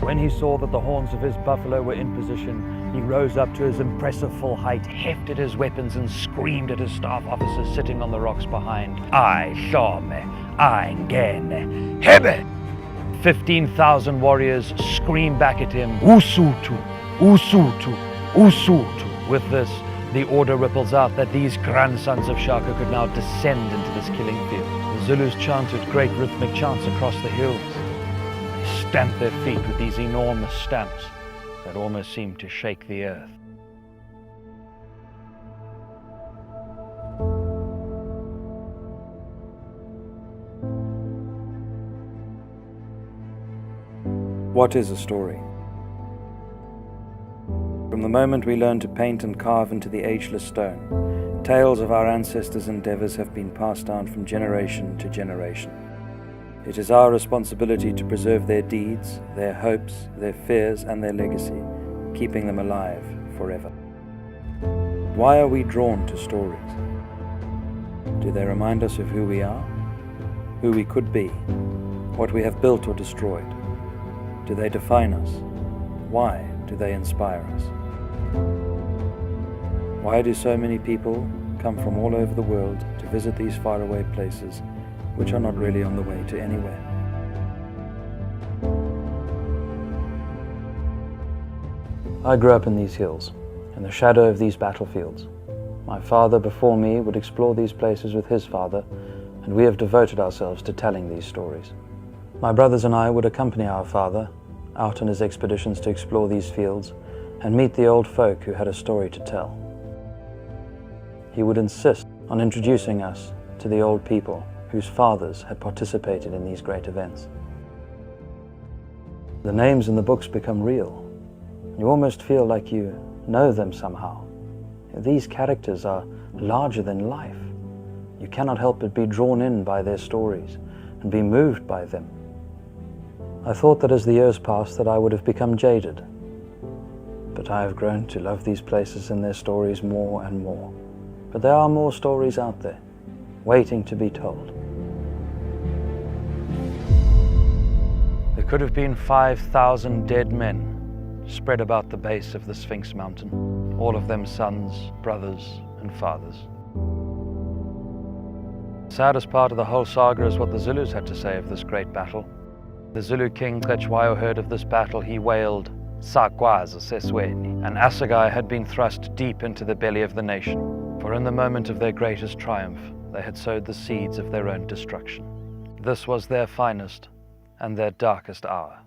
When he saw that the horns of his buffalo were in position, he rose up to his impressive full height, hefted his weapons, and screamed at his staff officers sitting on the rocks behind. "I shome, I ngene, hebe!" 15,000 warriors screamed back at him, "Usutu, Usutu, Usutu." With this, the order ripples out that these grandsons of Shaka could now descend into this killing field. The Zulus chanted great rhythmic chants across the hills. They stamped their feet with these enormous stamps that almost seemed to shake the earth. What is a story? From the moment we learn to paint and carve into the ageless stone, tales of our ancestors' endeavors have been passed down from generation to generation. It is our responsibility to preserve their deeds, their hopes, their fears, and their legacy, keeping them alive forever. Why are we drawn to stories? Do they remind us of who we are, who we could be, what we have built or destroyed? Do they define us? Why do they inspire us? Why do so many people come from all over the world to visit these faraway places, which are not really on the way to anywhere? I grew up in these hills, in the shadow of these battlefields. My father before me would explore these places with his father, and we have devoted ourselves to telling these stories. My brothers and I would accompany our father out on his expeditions to explore these fields and meet the old folk who had a story to tell. He would insist on introducing us to the old people whose fathers had participated in these great events. The names in the books become real. You almost feel like you know them somehow. These characters are larger than life. You cannot help but be drawn in by their stories and be moved by them. I thought that as the years passed that I would have become jaded, but I have grown to love these places and their stories more and more. But there are more stories out there, waiting to be told. There could have been 5,000 dead men spread about the base of the Sphinx mountain, all of them sons, brothers, and fathers. The saddest part of the whole saga is what the Zulus had to say of this great battle. The Zulu king Rattray heard of this battle. He wailed, "Sakwaza sesweni," and Assegai had been thrust deep into the belly of the nation, for in the moment of their greatest triumph, they had sowed the seeds of their own destruction. This was their finest and their darkest hour.